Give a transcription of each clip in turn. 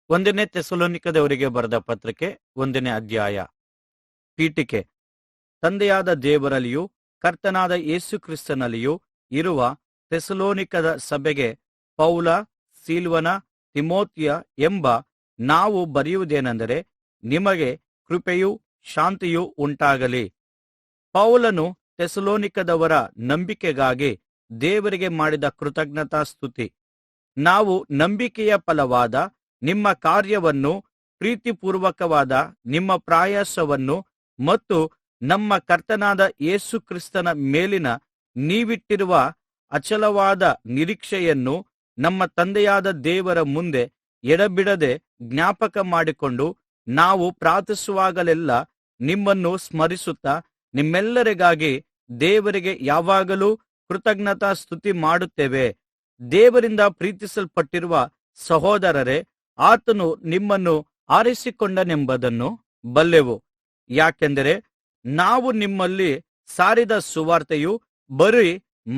ಒಂದನೇ ಥೆಸಲೋನಿಕದವರಿಗೆ ಬರೆದ ಪತ್ರಕ್ಕೆ 1ನೇ ಅಧ್ಯಾಯ. ಪೀಠಿಕೆ. ತಂದೆಯಾದ ದೇವರಲ್ಲಿಯೂ ಕರ್ತನಾದ ಯೇಸು ಕ್ರಿಸ್ತನಲ್ಲಿಯೂ ಇರುವ ಥೆಸಲೋನಿಕದ ಸಭೆಗೆ ಪೌಲ, ಸಿಲ್ವನ, ತಿಮೋಥೆಯ ಎಂಬ ನಾವು ಬರೆಯುವುದೇನೆಂದರೆ, ನಿಮಗೆ ಕೃಪೆಯೂ ಶಾಂತಿಯೂ ಉಂಟಾಗಲಿ. ಪೌಲನು ಥೆಸಲೋನಿಕದವರ ನಂಬಿಕೆಗಾಗಿ ದೇವರಿಗೆ ಮಾಡಿದ ಕೃತಜ್ಞತಾಸ್ತುತಿ. ನಾವು ನಂಬಿಕೆಯ ಫಲವಾದ ನಿಮ್ಮ ಕಾರ್ಯವನ್ನೂ ಪ್ರೀತಿಪೂರ್ವಕವಾದ ನಿಮ್ಮ ಪ್ರಯಾಸವನ್ನೂ ಮತ್ತು ನಮ್ಮ ಕರ್ತನಾದ ಯೇಸು ಕ್ರಿಸ್ತನ ಮೇಲಿನ ನೀವಿಟ್ಟಿರುವ ಅಚಲವಾದ ನಿರೀಕ್ಷೆಯನ್ನು ನಮ್ಮ ತಂದೆಯಾದ ದೇವರ ಮುಂದೆ ಎಡೆಬಿಡದೆ ಜ್ಞಾಪಕ ಮಾಡಿಕೊಂಡು, ನಾವು ಪ್ರಾರ್ಥಿಸುವಾಗಲೆಲ್ಲ ನಿಮ್ಮನ್ನು ಸ್ಮರಿಸುತ್ತಾ ನಿಮ್ಮೆಲ್ಲರಿಗಾಗಿ ದೇವರಿಗೆ ಯಾವಾಗಲೂ ಕೃತಜ್ಞತಾ ಸ್ತುತಿ ಮಾಡುತ್ತೇವೆ. ದೇವರಿಂದ ಪ್ರೀತಿಸಲ್ಪಟ್ಟಿರುವ ಸಹೋದರರೇ, ಆತನು ನಿಮ್ಮನ್ನು ಆರಿಸಿಕೊಂಡನೆಂಬುದನ್ನು ಬಲ್ಲೆವು. ಯಾಕೆಂದರೆ ನಾವು ನಿಮ್ಮಲ್ಲಿ ಸಾರಿದ ಸುವಾರ್ತೆಯು ಬರೀ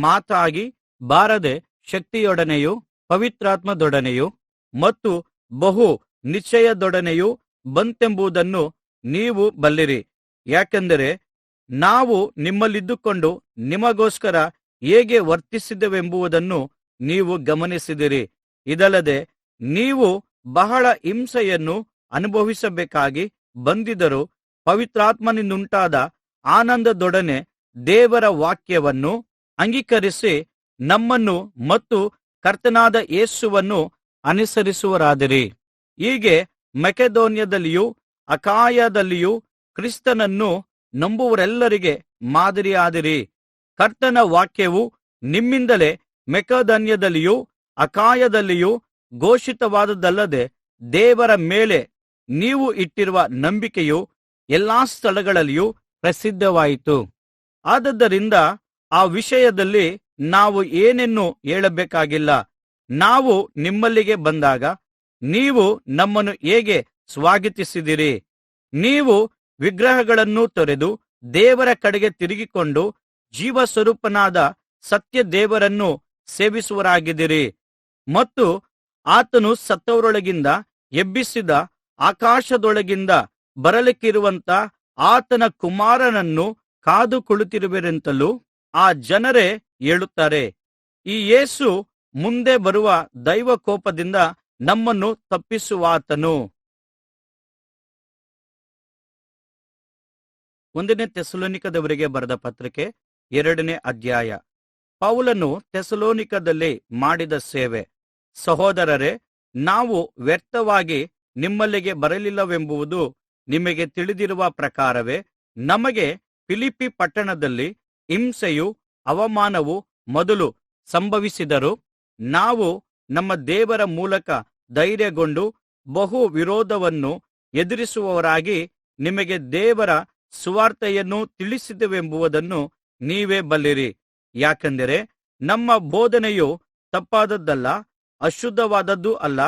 ಮಾತಾಗಿ ಬಾರದೆ ಶಕ್ತಿಯೊಡನೆಯೂ ಪವಿತ್ರಾತ್ಮದೊಡನೆಯೂ ಮತ್ತು ಬಹು ನಿಶ್ಚಯದೊಡನೆಯೂ ಬಂತೆಂಬುದನ್ನು ನೀವು ಬಲ್ಲಿರಿ. ಯಾಕೆಂದರೆ ನಾವು ನಿಮ್ಮಲ್ಲಿದ್ದುಕೊಂಡು ನಿಮಗೋಸ್ಕರ ಹೇಗೆ ವರ್ತಿಸಿದೆವೆಂಬುದನ್ನು ನೀವು ಗಮನಿಸಿದಿರಿ. ಇದಲ್ಲದೆ ನೀವು ಬಹಳ ಹಿಂಸೆಯನ್ನು ಅನುಭವಿಸಬೇಕಾಗಿ ಬಂದಿದ್ದರೂ ಪವಿತ್ರಾತ್ಮನಿಂದುಂಟಾದ ಆನಂದದೊಡನೆ ದೇವರ ವಾಕ್ಯವನ್ನು ಅಂಗೀಕರಿಸಿ ನಮ್ಮನ್ನು ಮತ್ತು ಕರ್ತನಾದ ಯೇಸುವನ್ನು ಅನುಸರಿಸುವರಾದಿರಿ. ಹೀಗೆ ಮಕೆದೋನ್ಯದಲ್ಲಿಯೂ ಅಖಾಯದಲ್ಲಿಯೂ ಕ್ರಿಸ್ತನನ್ನು ನಂಬುವರೆಲ್ಲರಿಗೆ ಮಾದರಿಯಾದಿರಿ. ಕರ್ತನ ವಾಕ್ಯವು ನಿಮ್ಮಿಂದಲೇ ಮಕೆದೋನ್ಯದಲ್ಲಿಯೂ ಅಖಾಯದಲ್ಲಿಯೂ ಘೋಷಿತವಾದುದಲ್ಲದೆ, ದೇವರ ಮೇಲೆ ನೀವು ಇಟ್ಟಿರುವ ನಂಬಿಕೆಯು ಎಲ್ಲಾ ಸ್ಥಳಗಳಲ್ಲಿಯೂ ಪ್ರಸಿದ್ಧವಾಯಿತು. ಆದದರಿಂದ ಆ ವಿಷಯದಲ್ಲಿ ನಾವು ಏನನ್ನೂ ಹೇಳಬೇಕಾಗಿಲ್ಲ. ನಾವು ನಿಮ್ಮಲ್ಲಿಗೆ ಬಂದಾಗ ನೀವು ನಮ್ಮನ್ನು ಹೇಗೆ ಸ್ವಾಗತಿಸಿದಿರಿ. ನೀವು ವಿಗ್ರಹಗಳನ್ನು ತೊರೆದು ದೇವರ ಕಡೆಗೆ ತಿರುಗಿಕೊಂಡು ಜೀವಸ್ವರೂಪನಾದ ಸತ್ಯ ದೇವರನ್ನು ಸೇವಿಸುವರಾಗಿದ್ದೀರಿ ಮತ್ತು ಆತನು ಸತ್ತವರೊಳಗಿಂದ ಎಬ್ಬಿಸಿದ ಆಕಾಶದೊಳಗಿಂದ ಬರಲಿಕ್ಕಿರುವಂಥ ಆತನ ಕುಮಾರನನ್ನು ಕಾದು ಕುಳಿತಿರುವಿರೆಂತಲೂ ಆ ಜನರೇ ಹೇಳುತ್ತಾರೆ. ಈ ಯೇಸು ಮುಂದೆ ಬರುವ ದೈವಕೋಪದಿಂದ ನಮ್ಮನ್ನು ತಪ್ಪಿಸುವಾತನು. 1ನೇ ಥೆಸಲೋನಿಕದವರಿಗೆ ಬರೆದ ಪತ್ರಕ್ಕೆ 2ನೇ ಅಧ್ಯಾಯ. ಪೌಲನು ಥೆಸಲೋನಿಕದಲ್ಲಿ ಮಾಡಿದ ಸೇವೆ. ಸಹೋದರರೇ, ನಾವು ವ್ಯರ್ಥವಾಗಿ ನಿಮ್ಮಲ್ಲಿಗೆ ಬರಲಿಲ್ಲವೆಂಬುದು ನಿಮಗೆ ತಿಳಿದಿರುವ ಪ್ರಕಾರವೇ ನಮಗೆ ಫಿಲಿಪ್ಪಿ ಪಟ್ಟಣದಲ್ಲಿ ಹಿಂಸೆಯೂ ಅವಮಾನವೂ ಮೊದಲು ಸಂಭವಿಸಿದರೂ ನಾವು ನಮ್ಮ ದೇವರ ಮೂಲಕ ಧೈರ್ಯಗೊಂಡು ಬಹು ವಿರೋಧವನ್ನು ಎದುರಿಸುವವರಾಗಿ ನಿಮಗೆ ದೇವರ ಸುವಾರ್ತೆಯನ್ನು ತಿಳಿಸಿದೆವೆಂಬುದನ್ನು ನೀವೇ ಬಲ್ಲಿರಿ. ಯಾಕೆಂದರೆ ನಮ್ಮ ಬೋಧನೆಯು ತಪ್ಪಾದದ್ದಲ್ಲ, ಅಶುದ್ಧವಾದದ್ದೂ ಅಲ್ಲ,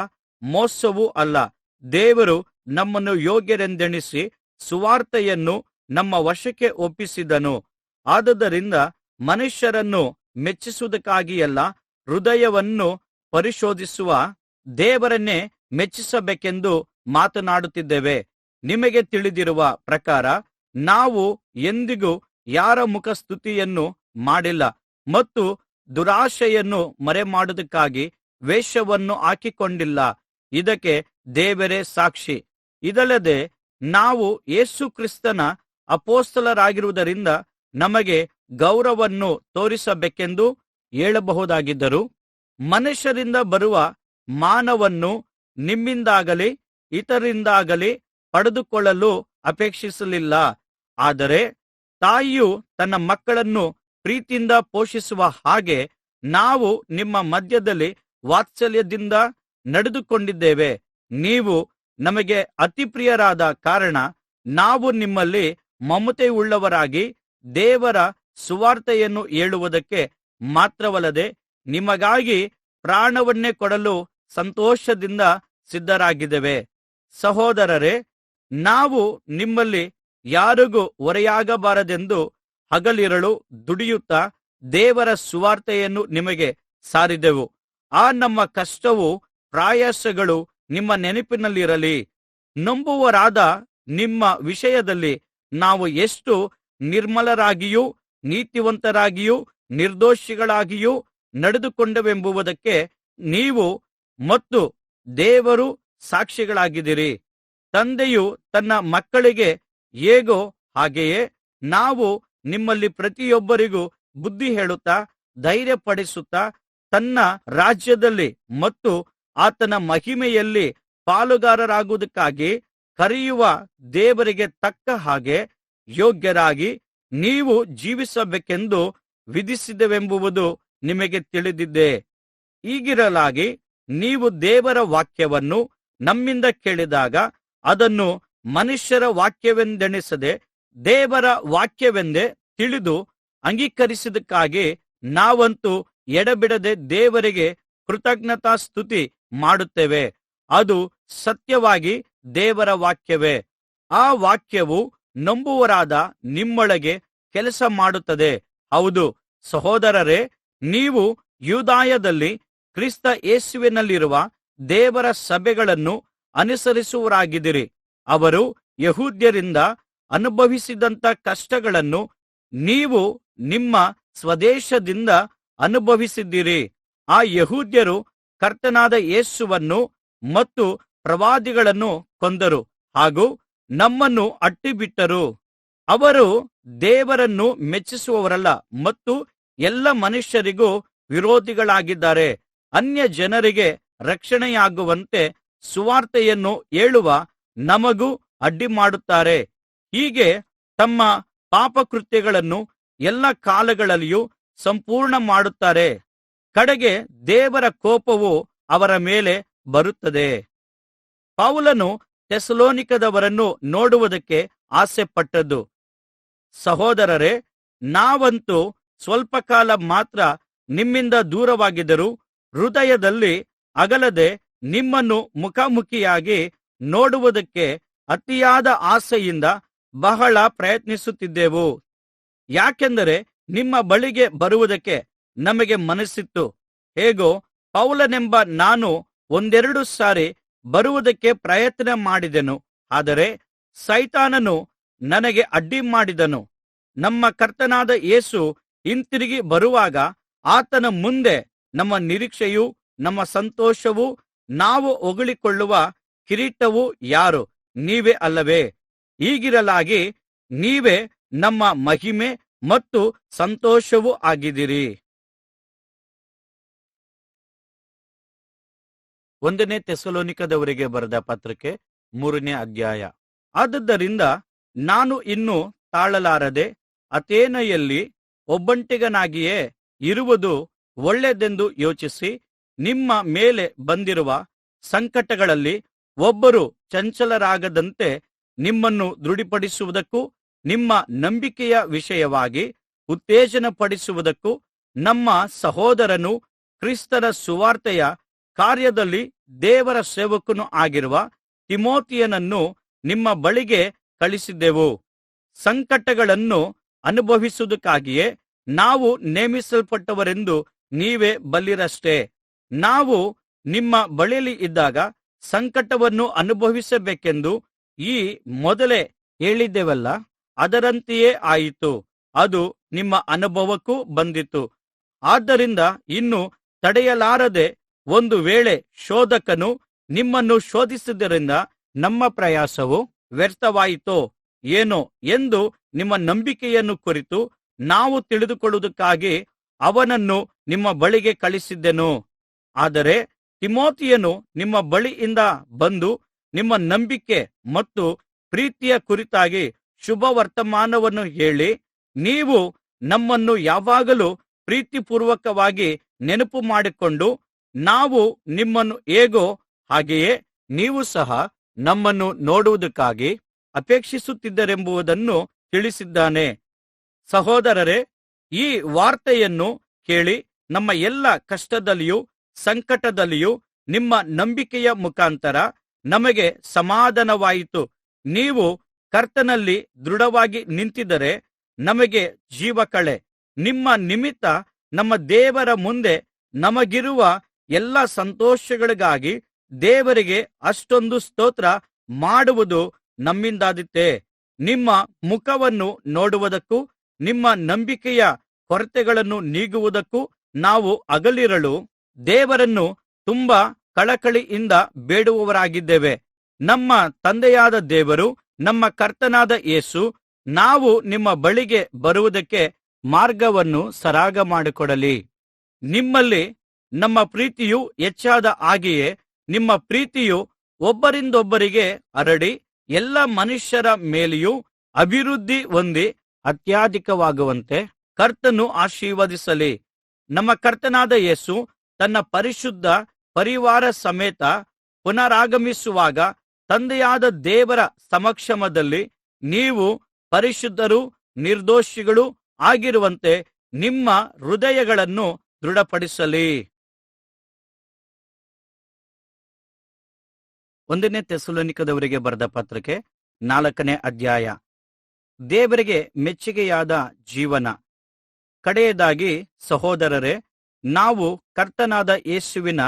ಮೋಸವೂ ಅಲ್ಲ. ದೇವರು ನಮ್ಮನ್ನು ಯೋಗ್ಯರೆಂದೆಣಿಸಿ ಸುವಾರ್ತೆಯನ್ನು ನಮ್ಮ ವಶಕ್ಕೆ ಒಪ್ಪಿಸಿದನು. ಆದುದರಿಂದ ಮನುಷ್ಯರನ್ನು ಮೆಚ್ಚಿಸುವುದಕ್ಕಾಗಿಯಲ್ಲ, ಹೃದಯವನ್ನು ಪರಿಶೋಧಿಸುವ ದೇವರನ್ನೇ ಮೆಚ್ಚಿಸಬೇಕೆಂದು ಮಾತನಾಡುತ್ತಿದ್ದೇವೆ. ನಿಮಗೆ ತಿಳಿದಿರುವ ಪ್ರಕಾರ ನಾವು ಎಂದಿಗೂ ಯಾರ ಮುಖಸ್ತುತಿಯನ್ನು ಮಾಡಿಲ್ಲ ಮತ್ತು ದುರಾಶೆಯನ್ನು ಮರೆಮಾಡುವುದಕ್ಕಾಗಿ ವೇಷವನ್ನು ಹಾಕಿಕೊಂಡಿಲ್ಲ. ಇದಕ್ಕೆ ದೇವರೇ ಸಾಕ್ಷಿ. ಇದಲ್ಲದೆ ನಾವು ಯೇಸು ಕ್ರಿಸ್ತನ ಅಪೊಸ್ತಲರಾಗಿರುವುದರಿಂದ ನಮಗೆ ಗೌರವವನ್ನು ತೋರಿಸಬೇಕೆಂದು ಹೇಳಬಹುದಾಗಿದ್ದರೂ ಮನುಷ್ಯರಿಂದ ಬರುವ ಮಾನವನ್ನು ನಿಮ್ಮಿಂದಾಗಲಿ ಇತರರಿಂದಾಗಲಿ ಪಡೆದುಕೊಳ್ಳಲು ಅಪೇಕ್ಷಿಸಲಿಲ್ಲ. ಆದರೆ ತಾಯಿಯು ತನ್ನ ಮಕ್ಕಳನ್ನು ಪ್ರೀತಿಯಿಂದ ಪೋಷಿಸುವ ಹಾಗೆ ನಾವು ನಿಮ್ಮ ಮಧ್ಯದಲ್ಲಿ ವಾತ್ಸಲ್ಯದಿಂದ ನಡೆದುಕೊಂಡಿದ್ದೇವೆ. ನೀವು ನಮಗೆ ಅತಿ ಪ್ರಿಯರಾದ ಕಾರಣ ನಾವು ನಿಮ್ಮಲ್ಲಿ ಮಮತೆಯುಳ್ಳವರಾಗಿ ದೇವರ ಸುವಾರ್ತೆಯನ್ನು ಹೇಳುವುದಕ್ಕೆ ಮಾತ್ರವಲ್ಲದೆ ನಿಮಗಾಗಿ ಪ್ರಾಣವನ್ನೇ ಕೊಡಲು ಸಂತೋಷದಿಂದ ಸಿದ್ಧರಾಗಿದ್ದೇವೆ. ಸಹೋದರರೇ, ನಾವು ನಿಮ್ಮಲ್ಲಿ ಯಾರಿಗೂ ಹೊರೆಯಾಗಬಾರದೆಂದು ಹಗಲಿರುಳು ದುಡಿಯುತ್ತಾ ದೇವರ ಸುವಾರ್ತೆಯನ್ನು ನಿಮಗೆ ಸಾರಿದೆವು. ಆ ನಮ್ಮ ಕಷ್ಟವೂ ಪ್ರಯಾಸಗಳು ನಿಮ್ಮ ನೆನಪಿನಲ್ಲಿರಲಿ. ನಂಬುವರಾದ ನಿಮ್ಮ ವಿಷಯದಲ್ಲಿ ನಾವು ಎಷ್ಟು ನಿರ್ಮಲರಾಗಿಯೂ ನೀತಿವಂತರಾಗಿಯೂ ನಿರ್ದೋಷಿಗಳಾಗಿಯೂ ನಡೆದುಕೊಂಡೆವೆಂಬುದಕ್ಕೆ ನೀವು ಮತ್ತು ದೇವರು ಸಾಕ್ಷಿಗಳಾಗಿದ್ದೀರಿ. ತಂದೆಯು ತನ್ನ ಮಕ್ಕಳಿಗೆ ಹೇಗೋ ಹಾಗೆಯೇ ನಾವು ನಿಮ್ಮಲ್ಲಿ ಪ್ರತಿಯೊಬ್ಬರಿಗೂ ಬುದ್ಧಿ ಹೇಳುತ್ತಾ ಧೈರ್ಯಪಡಿಸುತ್ತಾ ತನ್ನ ರಾಜ್ಯದಲ್ಲಿ ಮತ್ತು ಆತನ ಮಹಿಮೆಯಲ್ಲಿ ಪಾಲುಗಾರರಾಗುವುದಕ್ಕಾಗಿ ಕರೆಯುವ ದೇವರಿಗೆ ತಕ್ಕ ಹಾಗೆ ಯೋಗ್ಯರಾಗಿ ನೀವು ಜೀವಿಸಬೇಕೆಂದು ವಿಧಿಸಿದೆವೆಂಬುದು ನಿಮಗೆ ತಿಳಿದಿದೆ. ಹೀಗಿರಲಾಗಿ ನೀವು ದೇವರ ವಾಕ್ಯವನ್ನು ನಮ್ಮಿಂದ ಕೇಳಿದಾಗ ಅದನ್ನು ಮನುಷ್ಯರ ವಾಕ್ಯವೆಂದೆಣಿಸದೆ ದೇವರ ವಾಕ್ಯವೆಂದೇ ತಿಳಿದು ಅಂಗೀಕರಿಸಿದ್ದಕ್ಕಾಗಿ ನಾವಂತೂ ಎಡೆಬಿಡದೆ ದೇವರಿಗೆ ಕೃತಜ್ಞತಾಸ್ತುತಿ ಮಾಡುತ್ತೇವೆ. ಅದು ಸತ್ಯವಾಗಿ ದೇವರ ವಾಕ್ಯವೇ. ಆ ವಾಕ್ಯವು ನಂಬುವರಾದ ನಿಮ್ಮೊಳಗೆ ಕೆಲಸ ಮಾಡುತ್ತದೆ. ಹೌದು ಸಹೋದರರೇ, ನೀವು ಯೂದಾಯದಲ್ಲಿ ಕ್ರಿಸ್ತ ಯೇಸುವಿನಲ್ಲಿರುವ ದೇವರ ಸಭೆಗಳನ್ನು ಅನುಸರಿಸುವವರಾಗಿದ್ದೀರಿ. ಅವರು ಯೆಹೂದ್ಯರಿಂದ ಅನುಭವಿಸಿದಂಥ ಕಷ್ಟಗಳನ್ನು ನೀವು ನಿಮ್ಮ ಸ್ವದೇಶದಿಂದ ಅನುಭವಿಸಿದ್ದೀರಿ. ಆ ಯೆಹೂದ್ಯರು ಕರ್ತನಾದ ಯೇಸುವನ್ನು ಮತ್ತು ಪ್ರವಾದಿಗಳನ್ನು ಕೊಂದರು ಹಾಗೂ ನಮ್ಮನ್ನು ಅಟ್ಟಿಬಿಟ್ಟರು. ಅವರು ದೇವರನ್ನು ಮೆಚ್ಚಿಸುವವರಲ್ಲ ಮತ್ತು ಎಲ್ಲ ಮನುಷ್ಯರಿಗೂ ವಿರೋಧಿಗಳಾಗಿದ್ದಾರೆ. ಅನ್ಯ ಜನರಿಗೆ ರಕ್ಷಣೆಯಾಗುವಂತೆ ಸುವಾರ್ತೆಯನ್ನು ಹೇಳುವ ನಮಗೂ ಅಡ್ಡಿಮಾಡುತ್ತಾರೆ. ಹೀಗೆ ತಮ್ಮ ಪಾಪಕೃತ್ಯಗಳನ್ನು ಎಲ್ಲ ಕಾಲಗಳಲ್ಲಿಯೂ ಸಂಪೂರ್ಣ ಮಾಡುತ್ತಾರೆ. ಕಡೆಗೆ ದೇವರ ಕೋಪವು ಅವರ ಮೇಲೆ ಬರುತ್ತದೆ. ಪೌಲನು ಥೆಸಲೋನಿಕದವರನ್ನು ನೋಡುವುದಕ್ಕೆ ಆಸೆಪಟ್ಟದ್ದು. ಸಹೋದರರೇ, ನಾವಂತೂ ಸ್ವಲ್ಪ ಕಾಲ ಮಾತ್ರ ನಿಮ್ಮಿಂದ ದೂರವಾಗಿದ್ದರೂ ಹೃದಯದಲ್ಲಿ ಅಗಲದೆ ನಿಮ್ಮನ್ನು ಮುಖಾಮುಖಿಯಾಗಿ ನೋಡುವುದಕ್ಕೆ ಅತಿಯಾದ ಆಸೆಯಿಂದ ಬಹಳ ಪ್ರಯತ್ನಿಸುತ್ತಿದ್ದೆವು. ಯಾಕೆಂದರೆ ನಿಮ್ಮ ಬಳಿಗೆ ಬರುವುದಕ್ಕೆ ನಮಗೆ ಮನಸ್ಸಿತ್ತು. ಹೇಗೋ ಪೌಲನೆಂಬ ನಾನು ಒಂದೆರಡು ಸಾರಿ ಬರುವುದಕ್ಕೆ ಪ್ರಯತ್ನ ಮಾಡಿದೆನು, ಆದರೆ ಸೈತಾನನು ನನಗೆ ಅಡ್ಡಿ ಮಾಡಿದನು. ನಮ್ಮ ಕರ್ತನಾದ ಯೇಸು ಹಿಂತಿರುಗಿ ಬರುವಾಗ ಆತನ ಮುಂದೆ ನಮ್ಮ ನಿರೀಕ್ಷೆಯೂ ನಮ್ಮ ಸಂತೋಷವೂ ನಾವು ಹೊಗಳಿಕೊಳ್ಳುವ ಕಿರೀಟವೂ ಯಾರು? ನೀವೇ ಅಲ್ಲವೇ? ಹೀಗಿರಲಾಗಿ ನೀವೇ ನಮ್ಮ ಮಹಿಮೆ ಮತ್ತು ಸಂತೋಷವೂ ಆಗಿದ್ದೀರಿ. 1 ಥೆಸಲೋನಿಕದವರಿಗೆ ಬರೆದ ಪತ್ರಕ್ಕೆ 3ನೇ ಅಧ್ಯಾಯ. ಆದುದರಿಂದ ನಾನು ಇನ್ನೂ ತಾಳಲಾರದೆ ಅಥೇನೆಯಲ್ಲಿ ಒಬ್ಬಂಟಿಗನಾಗಿಯೇ ಇರುವುದು ಒಳ್ಳೆಯದೆಂದು ಯೋಚಿಸಿ ನಿಮ್ಮ ಮೇಲೆ ಬಂದಿರುವ ಸಂಕಟಗಳಲ್ಲಿ ಒಬ್ಬರು ಚಂಚಲರಾಗದಂತೆ ನಿಮ್ಮನ್ನು ದೃಢಪಡಿಸುವುದಕ್ಕೂ ನಿಮ್ಮ ನಂಬಿಕೆಯ ವಿಷಯವಾಗಿ ಉತ್ತೇಜನಪಡಿಸುವುದಕ್ಕೂ ನಮ್ಮ ಸಹೋದರನೂ ಕ್ರಿಸ್ತನ ಸುವಾರ್ತೆಯ ಕಾರ್ಯದಲ್ಲಿ ದೇವರ ಸೇವಕನೂ ಆಗಿರುವ ತಿಮೊಥೆಯನನ್ನು ನಿಮ್ಮ ಬಳಿಗೆ ಕಳುಹಿಸಿದೆವು. ಸಂಕಟಗಳನ್ನು ಅನುಭವಿಸುವುದಕ್ಕಾಗಿಯೇ ನಾವು ನೇಮಿಸಲ್ಪಟ್ಟವರೆಂದು ನೀವೇ ಬಲ್ಲಿರಷ್ಟೆ. ನಾವು ನಿಮ್ಮ ಬಳಿಯಲ್ಲಿ ಇದ್ದಾಗ ಸಂಕಟವನ್ನು ಅನುಭವಿಸಬೇಕೆಂದು ಈ ಮೊದಲೇ ಹೇಳಿದ್ದೆವಲ್ಲ, ಅದರಂತೆಯೇ ಆಯಿತು. ಅದು ನಿಮ್ಮ ಅನುಭವಕ್ಕೂ ಬಂದಿತು. ಆದ್ದರಿಂದ ಇನ್ನು ತಡೆಯಲಾರದೆ ಒಂದು ವೇಳೆ ಶೋಧಕನು ನಿಮ್ಮನ್ನು ಶೋಧಿಸಿದ್ದರಿಂದ ನಮ್ಮ ಪ್ರಯಾಸವು ವ್ಯರ್ಥವಾಯಿತೋ ಏನೋ ಎಂದು ನಿಮ್ಮ ನಂಬಿಕೆಯನ್ನು ಕುರಿತು ನಾವು ತಿಳಿದುಕೊಳ್ಳುವುದಕ್ಕಾಗಿ ಅವನನ್ನು ನಿಮ್ಮ ಬಳಿಗೆ ಕಳುಹಿಸಿದ್ದೆನು. ಆದರೆ ತಿಮೊಥೆಯನು ನಿಮ್ಮ ಬಳಿಯಿಂದ ಬಂದು ನಿಮ್ಮ ನಂಬಿಕೆ ಮತ್ತು ಪ್ರೀತಿಯ ಕುರಿತಾಗಿ ಶುಭವರ್ತಮಾನವನ್ನು ಹೇಳಿ, ನೀವು ನಮ್ಮನ್ನು ಯಾವಾಗಲೂ ಪ್ರೀತಿಪೂರ್ವಕವಾಗಿ ನೆನಪು ಮಾಡಿಕೊಂಡು ನಾವು ನಿಮ್ಮನ್ನು ಹೇಗೋ ಹಾಗೆಯೇ ನೀವು ಸಹ ನಮ್ಮನ್ನು ನೋಡುವುದಕ್ಕಾಗಿ ಅಪೇಕ್ಷಿಸುತ್ತಿದ್ದರೆಂಬುದನ್ನು ತಿಳಿಸಿದ್ದಾನೆ. ಸಹೋದರರೇ, ಈ ವಾರ್ತೆಯನ್ನು ಕೇಳಿ ನಮ್ಮ ಎಲ್ಲ ಕಷ್ಟದಲ್ಲಿಯೂ ಸಂಕಟದಲ್ಲಿಯೂ ನಿಮ್ಮ ನಂಬಿಕೆಯ ಮುಖಾಂತರ ನಮಗೆ ಸಮಾಧಾನವಾಯಿತು. ನೀವು ಕರ್ತನಲ್ಲಿ ದೃಢವಾಗಿ ನಿಂತಿದ್ದರೆ ನಮಗೆ ಜೀವಕಳೆ. ನಿಮ್ಮ ನಿಮಿತ್ತ ನಮ್ಮ ದೇವರ ಮುಂದೆ ನಮಗಿರುವ ಎಲ್ಲ ಸಂತೋಷಗಳಿಗಾಗಿ ದೇವರಿಗೆ ಅಷ್ಟೊಂದು ಸ್ತೋತ್ರ ಮಾಡುವುದು ನಮ್ಮಿಂದಾದೀತೆ. ನಿಮ್ಮ ಮುಖವನ್ನು ನೋಡುವುದಕ್ಕೂ ನಿಮ್ಮ ನಂಬಿಕೆಯ ಕೊರತೆಗಳನ್ನು ನೀಗುವುದಕ್ಕೂ ನಾವು ಹಗಲಿರುಳು ದೇವರನ್ನು ತುಂಬಾ ಕಳಕಳಿಯಿಂದ ಬೇಡುವವರಾಗಿದ್ದೇವೆ. ನಮ್ಮ ತಂದೆಯಾದ ದೇವರು, ನಮ್ಮ ಕರ್ತನಾದ ಯೇಸು, ನಾವು ನಿಮ್ಮ ಬಳಿಗೆ ಬರುವುದಕ್ಕೆ ಮಾರ್ಗವನ್ನು ಸರಾಗ ಮಾಡಿಕೊಡಲಿ. ನಿಮ್ಮಲ್ಲಿ ನಮ್ಮ ಪ್ರೀತಿಯು ಹೆಚ್ಚಾದ ಹಾಗೆಯೇ ನಿಮ್ಮ ಪ್ರೀತಿಯು ಒಬ್ಬರಿಂದೊಬ್ಬರಿಗೆ ಹರಡಿ ಎಲ್ಲ ಮನುಷ್ಯರ ಮೇಲೆಯೂ ಅಭಿವೃದ್ಧಿ ಹೊಂದಿ ಅತ್ಯಧಿಕವಾಗುವಂತೆ ಕರ್ತನು ಆಶೀರ್ವದಿಸಲಿ. ನಮ್ಮ ಕರ್ತನಾದ ಯೇಸು ತನ್ನ ಪರಿಶುದ್ಧ ಪರಿವಾರ ಸಮೇತ ಪುನರಾಗಮಿಸುವಾಗ ತಂದೆಯಾದ ದೇವರ ಸಮಕ್ಷಮದಲ್ಲಿ ನೀವು ಪರಿಶುದ್ಧರೂ ನಿರ್ದೋಷಿಗಳೂ ಆಗಿರುವಂತೆ ನಿಮ್ಮ ಹೃದಯಗಳನ್ನು ದೃಢಪಡಿಸಲಿ. 1 ಥೆಸಲೋನಿಕದವರಿಗೆ ಬರೆದ ಪತ್ರಕ್ಕೆ 4ನೇ ಅಧ್ಯಾಯ. ದೇವರಿಗೆ ಮೆಚ್ಚಿಗೆಯಾದ ಜೀವನ. ಕಡೆಯದಾಗಿ ಸಹೋದರರೇ, ನಾವು ಕರ್ತನಾದ ಯೇಸುವಿನ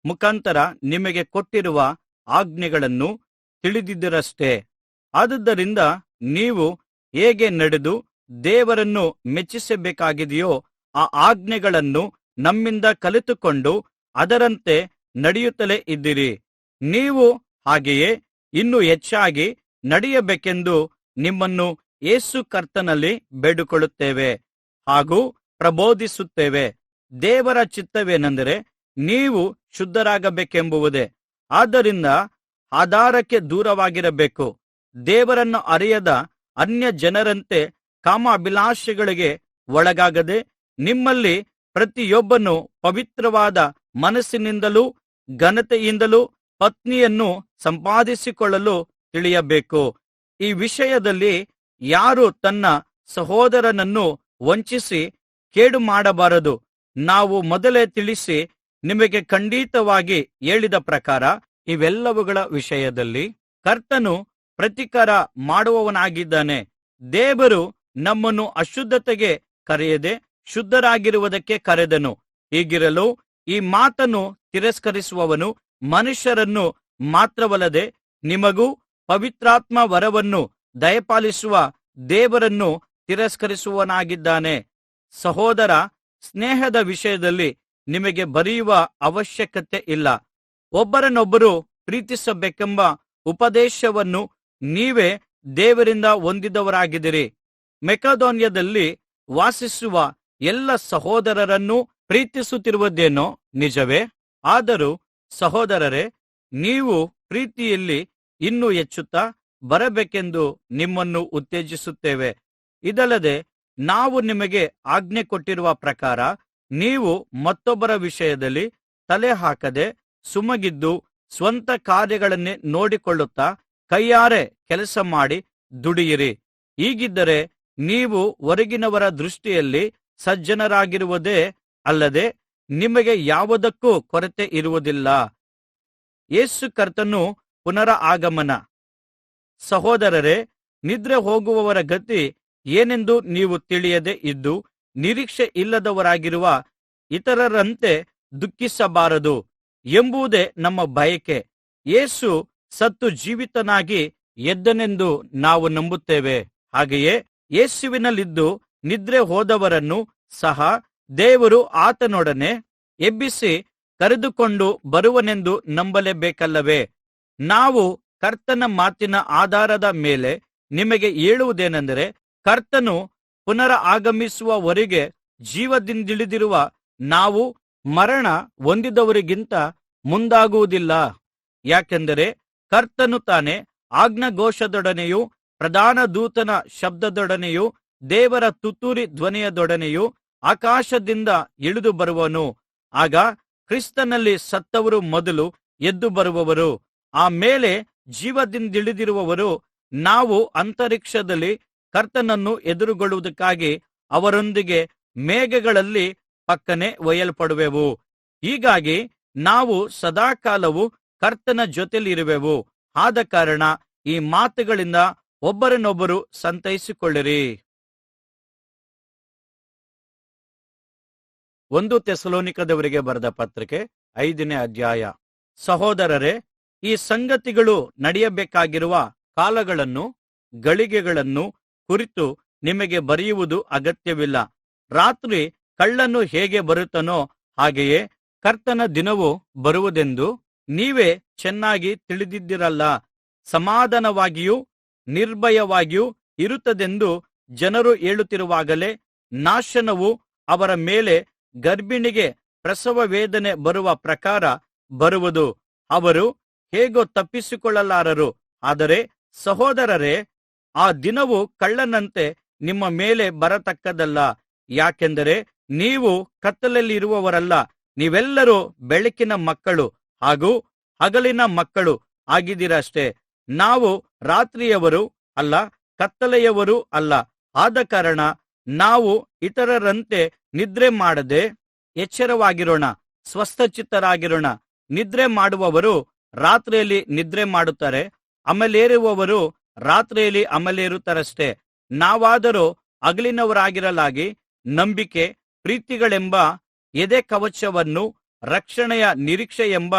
ಮುಖಾಂತರ ನಿಮಗೆ ಕೊಟ್ಟಿರುವ ಆಜ್ಞೆಗಳನ್ನು ತಿಳಿದಿದ್ದೀರಷ್ಟೆ. ಆದುದರಿಂದ ನೀವು ಹೇಗೆ ನಡೆದು ದೇವರನ್ನು ಮೆಚ್ಚಿಸಬೇಕಾಗಿದೆಯೋ ಆ ಆಜ್ಞೆಗಳನ್ನು ನಮ್ಮಿಂದ ಕಲಿತುಕೊಂಡು ಅದರಂತೆ ನಡೆಯುತ್ತಲೇ ಇದ್ದಿರಿ. ನೀವು ಹಾಗೆಯೇ ಇನ್ನೂ ಹೆಚ್ಚಾಗಿ ನಡೆಯಬೇಕೆಂದು ನಿಮ್ಮನ್ನು ಯೇಸು ಕರ್ತನಲ್ಲಿ ಬೇಡಿಕೊಳ್ಳುತ್ತೇವೆ ಹಾಗೂ ಪ್ರಬೋಧಿಸುತ್ತೇವೆ. ದೇವರ ಚಿತ್ತವೇನೆಂದರೆ ನೀವು ಶುದ್ಧರಾಗಬೇಕೆಂಬುದೇ. ಆದ್ದರಿಂದ ಆಧಾರಕ್ಕೆ ದೂರವಾಗಿರಬೇಕು. ದೇವರನ್ನು ಅರಿಯದ ಅನ್ಯ ಜನರಂತೆ ಕಾಮಾಭಿಲಾಷೆಗಳಿಗೆ ಒಳಗಾಗದೆ ನಿಮ್ಮಲ್ಲಿ ಪ್ರತಿಯೊಬ್ಬನು ಪವಿತ್ರವಾದ ಮನಸ್ಸಿನಿಂದಲೂ ಘನತೆಯಿಂದಲೂ ಪತ್ನಿಯನ್ನು ಸಂಪಾದಿಸಿಕೊಳ್ಳಲು ತಿಳಿಯಬೇಕು. ಈ ವಿಷಯದಲ್ಲಿ ಯಾರು ತನ್ನ ಸಹೋದರನನ್ನು ವಂಚಿಸಿ ಕೇಡು ಮಾಡಬಾರದು. ನಾವು ಮೊದಲೇ ತಿಳಿಸಿ ನಿಮಗೆ ಖಂಡಿತವಾಗಿ ಹೇಳಿದ ಪ್ರಕಾರ ಇವೆಲ್ಲವುಗಳ ವಿಷಯದಲ್ಲಿ ಕರ್ತನು ಪ್ರತಿಕಾರ ಮಾಡುವವನಾಗಿದ್ದಾನೆ. ದೇವರು ನಮ್ಮನ್ನು ಅಶುದ್ಧತೆಗೆ ಕರೆಯದೆ ಶುದ್ಧರಾಗಿರುವುದಕ್ಕೆ ಕರೆದನು. ಹೀಗಿರಲು ಈ ಮಾತನ್ನು ತಿರಸ್ಕರಿಸುವವನು ಮನುಷ್ಯರನ್ನು ಮಾತ್ರವಲ್ಲದೆ ನಿಮಗೂ ಪವಿತ್ರಾತ್ಮ ವರವನ್ನು ದಯಪಾಲಿಸುವ ದೇವರನ್ನು ತಿರಸ್ಕರಿಸುವವನಾಗಿದ್ದಾನೆ. ಸಹೋದರ ಸ್ನೇಹದ ವಿಷಯದಲ್ಲಿ ನಿಮಗೆ ಬರೆಯುವ ಅವಶ್ಯಕತೆ ಇಲ್ಲ. ಒಬ್ಬರನ್ನೊಬ್ಬರು ಪ್ರೀತಿಸಬೇಕೆಂಬ ಉಪದೇಶವನ್ನು ನೀವೇ ದೇವರಿಂದ ಹೊಂದಿದವರಾಗಿದ್ದೀರಿ. ಮೆಕೆದೋನ್ಯದಲ್ಲಿ ವಾಸಿಸುವ ಎಲ್ಲ ಸಹೋದರರನ್ನು ಪ್ರೀತಿಸುತ್ತಿರುವುದೇನೋ ನಿಜವೇ. ಆದರೂ ಸಹೋದರರೇ, ನೀವು ಪ್ರೀತಿಯಲ್ಲಿ ಇನ್ನೂ ಹೆಚ್ಚುತ್ತಾ ಬರಬೇಕೆಂದು ನಿಮ್ಮನ್ನು ಉತ್ತೇಜಿಸುತ್ತೇವೆ. ಇದಲ್ಲದೆ ನಾವು ನಿಮಗೆ ಆಜ್ಞೆ ಕೊಟ್ಟಿರುವ ಪ್ರಕಾರ ನೀವು ಮತ್ತೊಬ್ಬರ ವಿಷಯದಲ್ಲಿ ತಲೆ ಹಾಕದೆ ಸುಮ್ಮಗಿದ್ದು ಸ್ವಂತ ಕಾರ್ಯಗಳನ್ನೇ ನೋಡಿಕೊಳ್ಳುತ್ತಾ ಕೈಯಾರೆ ಕೆಲಸ ಮಾಡಿ ದುಡಿಯಿರಿ. ಹೀಗಿದ್ದರೆ ನೀವು ಹೊರಗಿನವರ ದೃಷ್ಟಿಯಲ್ಲಿ ಸಜ್ಜನರಾಗಿರುವುದೇ ಅಲ್ಲದೆ ನಿಮಗೆ ಯಾವುದಕ್ಕೂ ಕೊರತೆ ಇರುವುದಿಲ್ಲ. ಯೇಸು ಕರ್ತನು ಪುನರಾಗಮನ. ಸಹೋದರರೇ, ನಿದ್ರೆ ಹೋಗುವವರ ಗತಿ ಏನೆಂದು ನೀವು ತಿಳಿಯದೆ ಇದ್ದು ನಿರೀಕ್ಷೆ ಇಲ್ಲದವರಾಗಿರುವ ಇತರರಂತೆ ದುಃಖಿಸಬಾರದು ಎಂಬುದೇ ನಮ್ಮ ಬಯಕೆ. ಯೇಸು ಸತ್ತು ಜೀವಿತನಾಗಿ ಎದ್ದನೆಂದು ನಾವು ನಂಬುತ್ತೇವೆ. ಹಾಗೆಯೇ ಯೇಸುವಿನಲ್ಲಿದ್ದು ನಿದ್ರೆ ಹೋದವರನ್ನು ಸಹ ದೇವರು ಆತನೊಡನೆ ಎಬ್ಬಿಸಿ ಕರೆದುಕೊಂಡು ಬರುವನೆಂದು ನಂಬಲೇಬೇಕಲ್ಲವೇ. ನಾವು ಕರ್ತನ ಮಾತಿನ ಆಧಾರದ ಮೇಲೆ ನಿಮಗೆ ಹೇಳುವುದೇನೆಂದರೆ, ಕರ್ತನು ಪುನರಾಗಮಿಸುವವರೆಗೆ ಜೀವದಿಂದಿಳಿದಿರುವ ನಾವು ಮರಣ ಹೊಂದಿದವರಿಗಿಂತ ಮುಂದಾಗುವುದಿಲ್ಲ. ಯಾಕೆಂದರೆ ಕರ್ತನು ತಾನೇ ಆಜ್ಞಾಘೋಷದೊಡನೆಯೂ ಪ್ರಧಾನ ದೂತನ ಶಬ್ದದೊಡನೆಯೂ ದೇವರ ತುತ್ತೂರಿ ಧ್ವನಿಯದೊಡನೆಯೂ ಆಕಾಶದಿಂದ ಇಳಿದು ಬರುವನು. ಆಗ ಕ್ರಿಸ್ತನಲ್ಲಿ ಸತ್ತವರು ಮೊದಲು ಎದ್ದು ಬರುವವರು. ಆಮೇಲೆ ಜೀವದಿಂದಿಳಿದಿರುವವರು ನಾವು ಅಂತರಿಕ್ಷದಲ್ಲಿ ಕರ್ತನನ್ನು ಎದುರುಗೊಳ್ಳುವುದಕ್ಕಾಗಿ ಅವರೊಂದಿಗೆ ಮೇಘಗಳಲ್ಲಿ ಪಕ್ಕನೆ ಒಯ್ಯಲ್ಪಡುವೆವು. ಹೀಗಾಗಿ ನಾವು ಸದಾಕಾಲವೂ ಕರ್ತನ ಜೊತೆಯಲ್ಲಿರುವೆವು. ಆದಕಾರಣ ಈ ಮಾತುಗಳಿಂದ ಒಬ್ಬರನ್ನೊಬ್ಬರು ಸಂತೈಸಿಕೊಳ್ಳಿರಿ. 1 ಥೆಸಲೋನಿಕದವರಿಗೆ ಬರೆದ ಪತ್ರಿಕೆ 5ನೇ ಅಧ್ಯಾಯ. ಸಹೋದರರೇ, ಈ ಸಂಗತಿಗಳು ನಡೆಯಬೇಕಾಗಿರುವ ಕಾಲಗಳನ್ನು ಗಳಿಗೆಗಳನ್ನು ಕುರಿತು ನಿಮಗೆ ಬರೆಯುವುದು ಅಗತ್ಯವಿಲ್ಲ. ರಾತ್ರಿ ಕಳ್ಳನು ಹೇಗೆ ಬರುತ್ತಾನೋ ಹಾಗೆಯೇ ಕರ್ತನ ದಿನವು ಬರುವುದೆಂದು ನೀವೇ ಚೆನ್ನಾಗಿ ತಿಳಿದಿದ್ದೀರಲ್ಲ. ಸಮಾಧಾನವಾಗಿಯೂ ನಿರ್ಭಯವಾಗಿಯೂ ಇರುತ್ತದೆಂದು ಜನರು ಹೇಳುತ್ತಿರುವಾಗಲೇ ನಾಶನವು ಅವರ ಮೇಲೆ ಗರ್ಭಿಣಿಗೆ ಪ್ರಸವ ವೇದನೆ ಬರುವ ಪ್ರಕಾರ ಬರುವುದು. ಅವರು ಹೇಗೋ ತಪ್ಪಿಸಿಕೊಳ್ಳಲಾರರು. ಆದರೆ ಸಹೋದರರೇ, ಆ ದಿನವು ಕಳ್ಳನಂತೆ ನಿಮ್ಮ ಮೇಲೆ ಬರತಕ್ಕದ್ದಲ್ಲ. ಯಾಕೆಂದರೆ ನೀವು ಕತ್ತಲೆಯಲ್ಲಿರುವವರಲ್ಲ, ನೀವೆಲ್ಲರೂ ಬೆಳಕಿನ ಮಕ್ಕಳು ಹಾಗೂ ಹಗಲಿನ ಮಕ್ಕಳು ಆಗಿದ್ದೀರಷ್ಟೆ. ನಾವು ರಾತ್ರಿಯವರೂ ಅಲ್ಲ, ಕತ್ತಲೆಯವರೂ ಅಲ್ಲ. ಆದಕಾರಣ ನಾವು ಇತರರಂತೆ ನಿದ್ರೆ ಮಾಡದೆ ಎಚ್ಚರವಾಗಿರೋಣ, ಸ್ವಸ್ಥಚಿತ್ತರಾಗಿರೋಣ. ನಿದ್ರೆ ಮಾಡುವವರು ರಾತ್ರಿಯಲ್ಲಿ ನಿದ್ರೆ ಮಾಡುತ್ತಾರೆ, ಅಮಲೇರುವವರು ರಾತ್ರಿಯಲ್ಲಿ ಅಮಲೇರುತ್ತಾರಷ್ಟೆ. ನಾವಾದರೋ ಹಗಲಿನವರಾಗಿರಲಾಗಿ ನಂಬಿಕೆ, ಪ್ರೀತಿಗಳೆಂಬ ಎದೆ ಕವಚವನ್ನು, ರಕ್ಷಣೆಯ ನಿರೀಕ್ಷೆಯೆಂಬ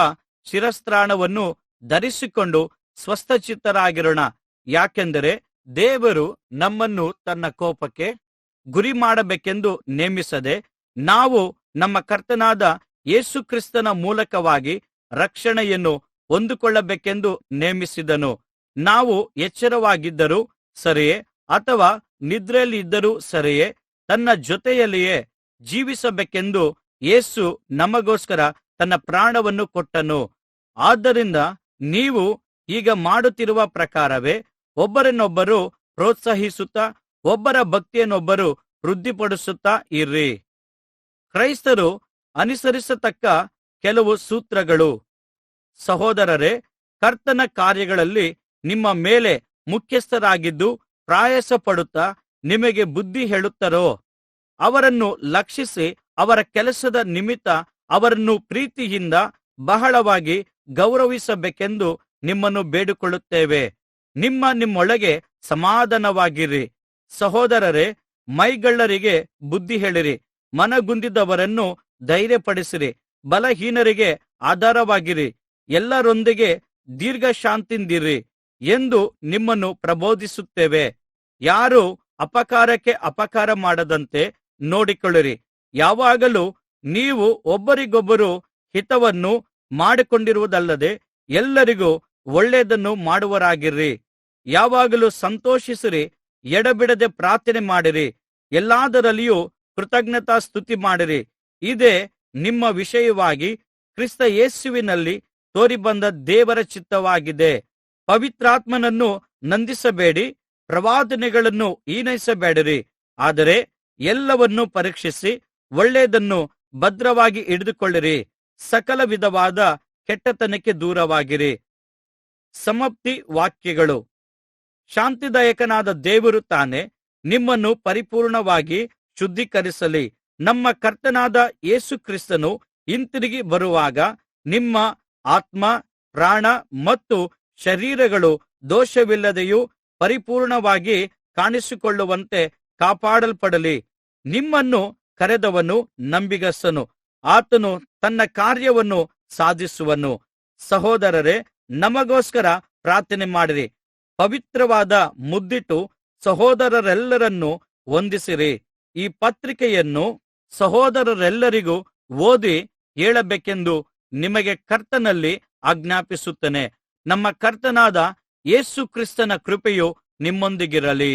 ಶಿರಸ್ತ್ರಾಣವನ್ನು ಧರಿಸಿಕೊಂಡು ಸ್ವಸ್ಥಚಿತ್ತರಾಗಿರೋಣ. ಯಾಕೆಂದರೆ ದೇವರು ನಮ್ಮನ್ನು ತನ್ನ ಕೋಪಕ್ಕೆ ಗುರಿಮಾಡಬೇಕೆಂದು ನೇಮಿಸದೆ, ನಾವು ನಮ್ಮ ಕರ್ತನಾದ ಯೇಸು ಕ್ರಿಸ್ತನ ಮೂಲಕವಾಗಿ ರಕ್ಷಣೆಯನ್ನು ಹೊಂದಿಕೊಳ್ಳಬೇಕೆಂದು ನೇಮಿಸಿದನು. ನಾವು ಎಚ್ಚರವಾಗಿದ್ದರೂ ಸರಿಯೇ ಅಥವಾ ನಿದ್ರೆಯಲ್ಲಿದ್ದರೂ ಸರಿಯೇ ತನ್ನ ಜೊತೆಯಲ್ಲಿಯೇ ಜೀವಿಸಬೇಕೆಂದು ಯೇಸು ನಮಗೋಸ್ಕರ ತನ್ನ ಪ್ರಾಣವನ್ನು ಕೊಟ್ಟನು. ಆದ್ದರಿಂದ ನೀವು ಈಗ ಮಾಡುತ್ತಿರುವ ಪ್ರಕಾರವೇ ಒಬ್ಬರನ್ನೊಬ್ಬರು ಪ್ರೋತ್ಸಾಹಿಸುತ್ತಾ ಒಬ್ಬರ ಭಕ್ತಿಯನ್ನೊಬ್ಬರು ವೃದ್ಧಿಪಡಿಸುತ್ತಾ ಇರ್ರಿ. ಕ್ರೈಸ್ತರು ಅನುಸರಿಸತಕ್ಕ ಕೆಲವು ಸೂತ್ರಗಳು. ಸಹೋದರರೇ, ಕರ್ತನ ಕಾರ್ಯಗಳಲ್ಲಿ ನಿಮ್ಮ ಮೇಲೆ ಮುಖ್ಯಸ್ಥರಾಗಿದ್ದು ಪ್ರಯಾಸಪಡುತ್ತಾ ನಿಮಗೆ ಬುದ್ಧಿ ಹೇಳುತ್ತಾರೋ ಅವರನ್ನು ಲಕ್ಷಿಸಿ ಅವರ ಕೆಲಸದ ನಿಮಿತ್ತ ಅವರನ್ನು ಪ್ರೀತಿಯಿಂದ ಬಹಳವಾಗಿ ಗೌರವಿಸಬೇಕೆಂದು ನಿಮ್ಮನ್ನು ಬೇಡಿಕೊಳ್ಳುತ್ತೇವೆ. ನಿಮ್ಮೊಳಗೆ ಸಮಾಧಾನವಾಗಿರ್ರಿ. ಸಹೋದರರೇ, ಮೈಗಳ್ಳರಿಗೆ ಬುದ್ಧಿ ಹೇಳಿರಿ, ಮನಗುಂದಿದವರನ್ನು ಧೈರ್ಯಪಡಿಸಿರಿ, ಬಲಹೀನರಿಗೆ ಆಧಾರವಾಗಿರಿ, ಎಲ್ಲರೊಂದಿಗೆ ದೀರ್ಘಶಾಂತಿಯಿಂದಿರಿ ಎಂದು ನಿಮ್ಮನ್ನು ಪ್ರಬೋಧಿಸುತ್ತೇವೆ. ಯಾರೂ ಅಪಕಾರಕ್ಕೆ ಅಪಕಾರ ಮಾಡದಂತೆ ನೋಡಿಕೊಳ್ಳಿರಿ. ಯಾವಾಗಲೂ ನೀವು ಒಬ್ಬರಿಗೊಬ್ಬರು ಹಿತವನ್ನು ಮಾಡಿಕೊಂಡಿರುವುದಲ್ಲದೆ ಎಲ್ಲರಿಗೂ ಒಳ್ಳೆಯದನ್ನು ಮಾಡುವವರಾಗಿರ್ರಿ. ಯಾವಾಗಲೂ ಸಂತೋಷಿಸಿರಿ, ಎಡಬಿಡದೆ ಪ್ರಾರ್ಥನೆ ಮಾಡಿರಿ, ಎಲ್ಲಾದರಲ್ಲಿಯೂ ಕೃತಜ್ಞತಾ ಸ್ತುತಿ ಮಾಡಿರಿ. ಇದೇ ನಿಮ್ಮ ವಿಷಯವಾಗಿ ಕ್ರಿಸ್ತ ಯೇಸುವಿನಲ್ಲಿ ತೋರಿಬಂದ ದೇವರ ಚಿತ್ತವಾಗಿದೆ. ಪವಿತ್ರಾತ್ಮನನ್ನು ನಂದಿಸಬೇಡಿ, ಪ್ರವಾದನೆಗಳನ್ನು ಹೀನೈಸಬೇಡಿರಿ. ಆದರೆ ಎಲ್ಲವನ್ನೂ ಪರೀಕ್ಷಿಸಿ ಒಳ್ಳೆಯದನ್ನು ಭದ್ರವಾಗಿ ಹಿಡಿದುಕೊಳ್ಳಿರಿ. ಸಕಲ ವಿಧವಾದ ಕೆಟ್ಟತನಕ್ಕೆ ದೂರವಾಗಿರಿ. ಸಮಾಪ್ತಿ ವಾಕ್ಯಗಳು. ಶಾಂತಿದಾಯಕನಾದ ದೇವರು ತಾನೇ ನಿಮ್ಮನ್ನು ಪರಿಪೂರ್ಣವಾಗಿ ಶುದ್ಧೀಕರಿಸಲಿ. ನಮ್ಮ ಕರ್ತನಾದ ಯೇಸು ಕ್ರಿಸ್ತನು ಹಿಂತಿರುಗಿ ಬರುವಾಗ ನಿಮ್ಮ ಆತ್ಮ, ಪ್ರಾಣ ಮತ್ತು ಶರೀರಗಳು ದೋಷವಿಲ್ಲದೆಯೂ ಪರಿಪೂರ್ಣವಾಗಿ ಕಾಣಿಸಿಕೊಳ್ಳುವಂತೆ ಕಾಪಾಡಲ್ಪಡಲಿ. ನಿಮ್ಮನ್ನು ಕರೆದವನು ನಂಬಿಗಸ್ತನು, ಆತನು ತನ್ನ ಕಾರ್ಯವನ್ನು ಸಾಧಿಸುವನು. ಸಹೋದರರೇ, ನಮಗೋಸ್ಕರ ಪ್ರಾರ್ಥನೆ ಮಾಡಿರಿ. ಪವಿತ್ರವಾದ ಮುದ್ದಿಟ್ಟು ಸಹೋದರರೆಲ್ಲರನ್ನು ವಂದಿಸಿರಿ. ಈ ಪತ್ರಿಕೆಯನ್ನು ಸಹೋದರರೆಲ್ಲರಿಗೂ ಓದಿ ಹೇಳಬೇಕೆಂದು ನಿಮಗೆ ಕರ್ತನಲ್ಲಿ ಆಜ್ಞಾಪಿಸುತ್ತೇನೆ. ನಮ್ಮ ಕರ್ತನಾದ ಯೇಸು ಕ್ರಿಸ್ತನ ಕೃಪೆಯು ನಿಮ್ಮೊಂದಿಗಿರಲಿ.